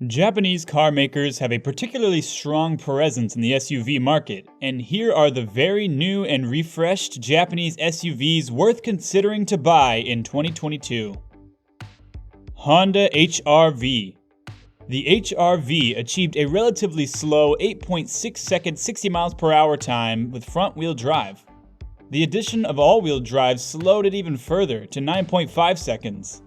Japanese car makers have a particularly strong presence in the SUV market, and here are the very new and refreshed Japanese SUVs worth considering to buy in 2022. Honda HR-V. The HR-V achieved a relatively slow 8.6-second 60 miles per hour time with front-wheel drive. The addition of all-wheel drive slowed it even further to 9.5 seconds.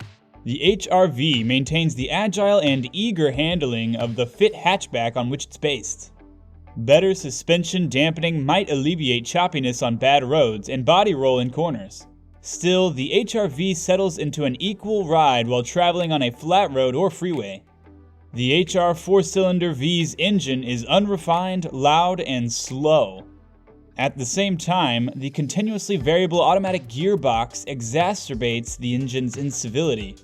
The HR-V maintains the agile and eager handling of the fit hatchback on which it's based. Better suspension dampening might alleviate choppiness on bad roads and body roll in corners. Still, the HR-V settles into an equal ride while traveling on a flat road or freeway. The HR 4-cylinder V's engine is unrefined, loud, and slow. At the same time, the continuously variable automatic gearbox exacerbates the engine's incivility.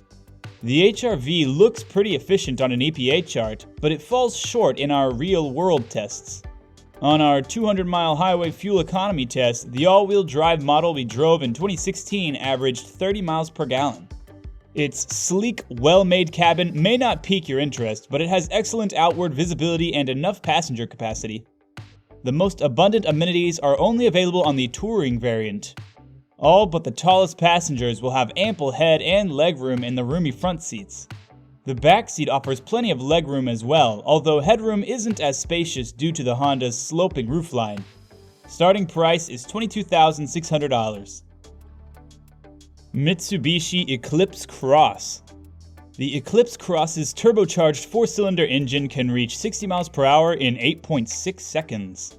The HR-V looks pretty efficient on an EPA chart, but it falls short in our real-world tests. On our 200-mile highway fuel economy test, the all-wheel drive model we drove in 2016 averaged 30 miles per gallon. Its sleek, well-made cabin may not pique your interest, but it has excellent outward visibility and enough passenger capacity. The most abundant amenities are only available on the touring variant. All but the tallest passengers will have ample head and legroom in the roomy front seats. The back seat offers plenty of legroom as well, although headroom isn't as spacious due to the Honda's sloping roofline. Starting price is $22,600. Mitsubishi Eclipse Cross. The Eclipse Cross's turbocharged 4-cylinder engine can reach 60 miles per hour in 8.6 seconds.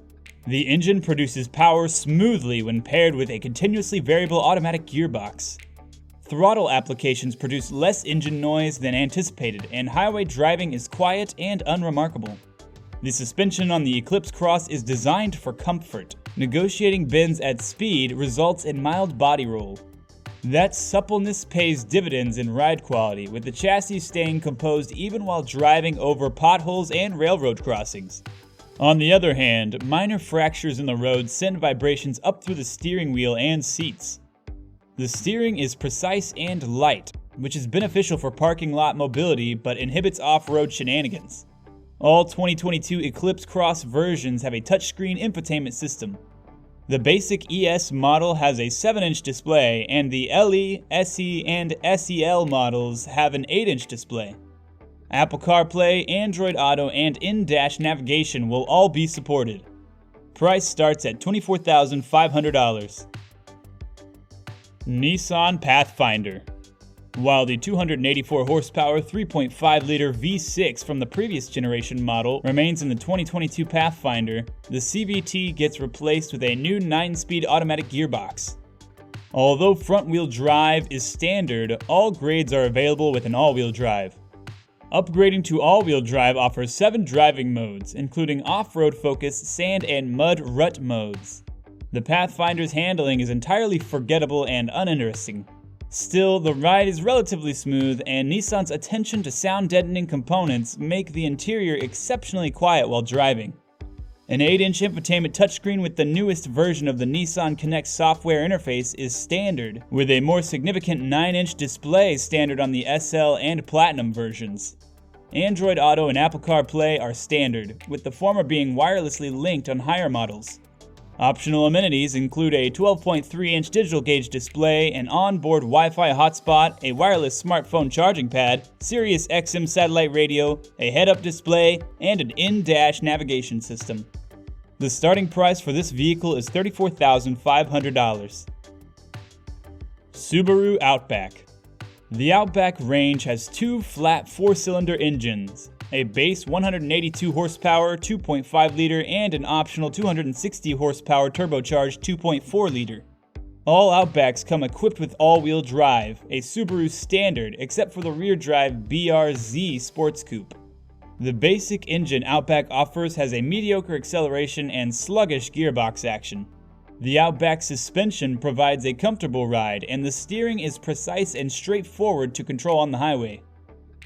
The engine produces power smoothly when paired with a continuously variable automatic gearbox. Throttle applications produce less engine noise than anticipated, and highway driving is quiet and unremarkable. The suspension on the Eclipse Cross is designed for comfort. Negotiating bends at speed results in mild body roll. That suppleness pays dividends in ride quality, with the chassis staying composed even while driving over potholes and railroad crossings. On the other hand, minor fractures in the road send vibrations up through the steering wheel and seats. The steering is precise and light, which is beneficial for parking lot mobility but inhibits off-road shenanigans. All 2022 Eclipse Cross versions have a touchscreen infotainment system. The basic ES model has a 7-inch display, and the LE, SE, and SEL models have an 8-inch display. Apple CarPlay, Android Auto, and in-dash navigation will all be supported. Price starts at $24,500. Nissan Pathfinder. While the 284 horsepower 3.5-liter V6 from the previous generation model remains in the 2022 Pathfinder, the CVT gets replaced with a new 9-speed automatic gearbox. Although front-wheel drive is standard, all grades are available with an all-wheel drive. Upgrading to all-wheel drive offers 7 driving modes, including off-road focus, sand, and mud rut modes. The Pathfinder's handling is entirely forgettable and uninteresting. Still, the ride is relatively smooth, and Nissan's attention to sound-deadening components make the interior exceptionally quiet while driving. An 8-inch infotainment touchscreen with the newest version of the Nissan Connect software interface is standard, with a more significant 9-inch display standard on the SL and Platinum versions. Android Auto and Apple CarPlay are standard, with the former being wirelessly linked on higher models. Optional amenities include a 12.3-inch digital gauge display, an onboard Wi-Fi hotspot, a wireless smartphone charging pad, Sirius XM satellite radio, a head-up display, and an in-dash navigation system. The starting price for this vehicle is $34,500. Subaru Outback. The Outback range has 2 flat 4-cylinder engines, a base 182 horsepower 2.5-liter and an optional 260 horsepower turbocharged 2.4-liter. All Outbacks come equipped with all-wheel drive, a Subaru standard except for the rear-drive BRZ Sports Coupe. The basic engine Outback offers has a mediocre acceleration and sluggish gearbox action. The Outback suspension provides a comfortable ride, and the steering is precise and straightforward to control on the highway.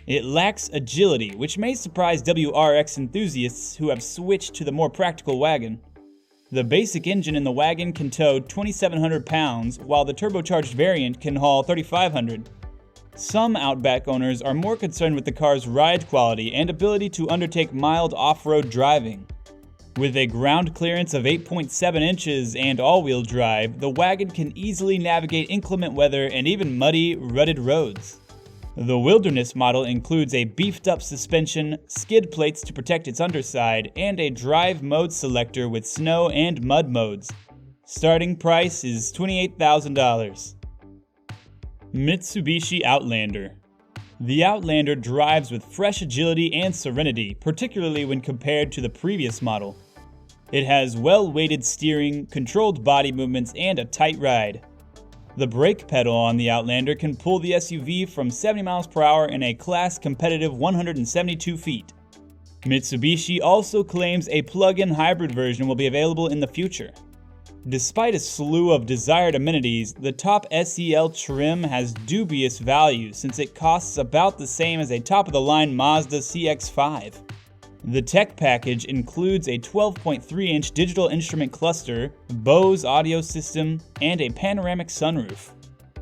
It lacks agility, which may surprise WRX enthusiasts who have switched to the more practical wagon. The basic engine in the wagon can tow 2,700 pounds, while the turbocharged variant can haul 3,500. Some Outback owners are more concerned with the car's ride quality and ability to undertake mild off-road driving. With a ground clearance of 8.7 inches and all-wheel drive, the wagon can easily navigate inclement weather and even muddy, rutted roads. The Wilderness model includes a beefed-up suspension, skid plates to protect its underside, and a drive mode selector with snow and mud modes. Starting price is $28,000. Mitsubishi Outlander. The Outlander drives with fresh agility and serenity, particularly when compared to the previous model. It has well-weighted steering, controlled body movements, and a tight ride. The brake pedal on the Outlander can pull the SUV from 70 miles per hour in a class-competitive 172 feet. Mitsubishi also claims a plug-in hybrid version will be available in the future. Despite a slew of desired amenities, the top SEL trim has dubious value since it costs about the same as a top-of-the-line Mazda CX-5. The tech package includes a 12.3-inch digital instrument cluster, Bose audio system, and a panoramic sunroof.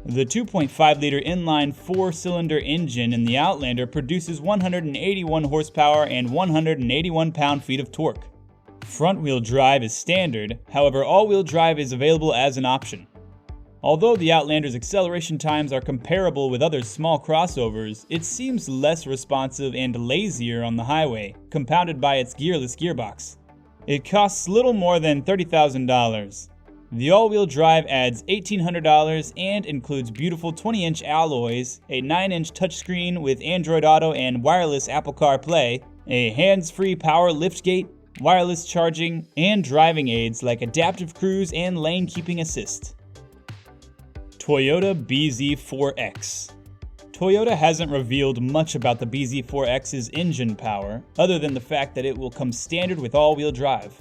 The 2.5-liter inline four-cylinder engine in the Outlander produces 181 horsepower and 181 pound-feet of torque. Front-wheel drive is standard, however all-wheel drive is available as an option. Although the Outlander's acceleration times are comparable with other small crossovers, it seems less responsive and lazier on the highway, compounded by its gearless gearbox. It costs little more than $30,000. The all-wheel drive adds $1,800 and includes beautiful 20-inch alloys, a 9-inch touchscreen with Android Auto and wireless Apple CarPlay, a hands-free power liftgate, wireless charging, and driving aids like adaptive cruise and lane keeping assist. Toyota BZ4X. Toyota hasn't revealed much about the BZ4X's engine power, other than the fact that it will come standard with all-wheel drive.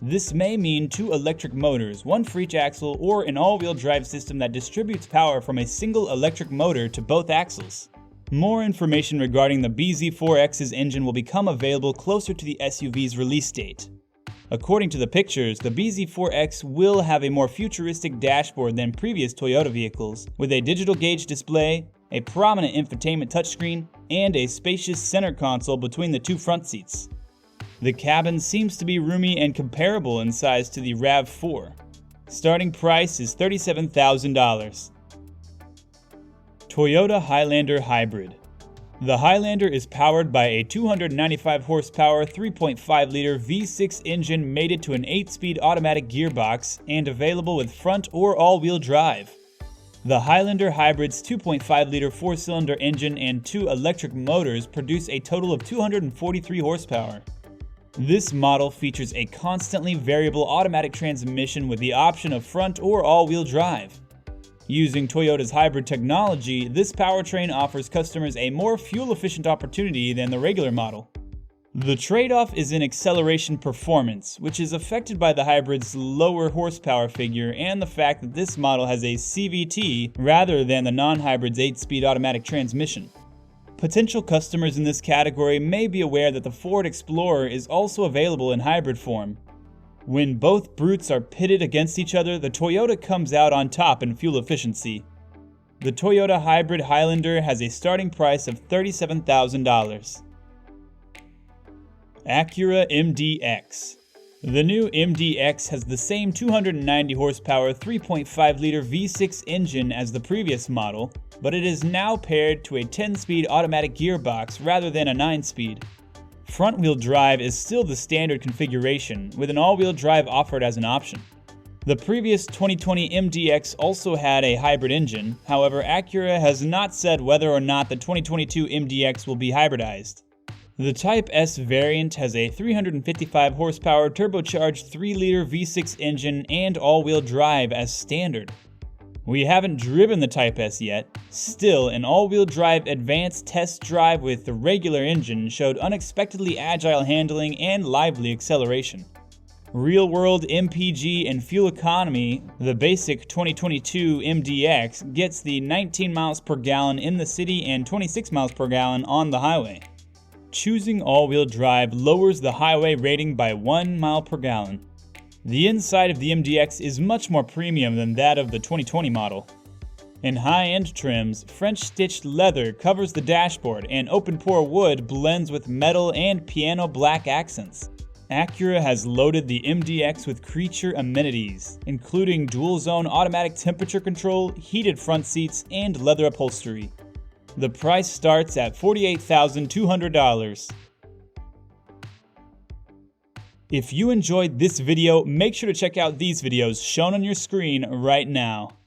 This may mean 2 electric motors, one for each axle, or an all-wheel drive system that distributes power from a single electric motor to both axles. More information regarding the BZ4X's engine will become available closer to the SUV's release date. According to the pictures, the BZ4X will have a more futuristic dashboard than previous Toyota vehicles, with a digital gauge display, a prominent infotainment touchscreen, and a spacious center console between the 2 front seats. The cabin seems to be roomy and comparable in size to the RAV4. Starting price is $37,000. Toyota Highlander Hybrid. The Highlander is powered by a 295 horsepower 3.5-liter V6 engine mated to an 8-speed automatic gearbox and available with front or all-wheel drive. The Highlander Hybrid's 2.5-liter 4-cylinder engine and 2 electric motors produce a total of 243 horsepower. This model features a constantly variable automatic transmission with the option of front or all-wheel drive. Using Toyota's hybrid technology, this powertrain offers customers a more fuel-efficient opportunity than the regular model. The trade-off is in acceleration performance, which is affected by the hybrid's lower horsepower figure and the fact that this model has a CVT rather than the non-hybrid's 8-speed automatic transmission. Potential customers in this category may be aware that the Ford Explorer is also available in hybrid form. When both brutes are pitted against each other, the Toyota comes out on top in fuel efficiency. The Toyota Hybrid Highlander has a starting price of $37,000. Acura MDX. The new MDX has the same 290 horsepower 3.5-liter V6 engine as the previous model, but it is now paired to a 10-speed automatic gearbox rather than a 9-speed. Front-wheel drive is still the standard configuration, with an all-wheel drive offered as an option. The previous 2020 MDX also had a hybrid engine, however Acura has not said whether or not the 2022 MDX will be hybridized. The Type S variant has a 355 horsepower turbocharged 3-liter V6 engine and all-wheel drive as standard. We haven't driven the Type S yet. Still, an all-wheel drive advanced test drive with the regular engine showed unexpectedly agile handling and lively acceleration. Real-world MPG and fuel economy, the basic 2022 MDX gets the 19 miles per gallon in the city and 26 miles per gallon on the highway. Choosing all-wheel drive lowers the highway rating by 1 mile per gallon. The inside of the MDX is much more premium than that of the 2020 model. In high-end trims, French-stitched leather covers the dashboard and open-pore wood blends with metal and piano black accents. Acura has loaded the MDX with creature amenities, including dual-zone automatic temperature control, heated front seats, and leather upholstery. The price starts at $48,200. If you enjoyed this video, make sure to check out these videos shown on your screen right now.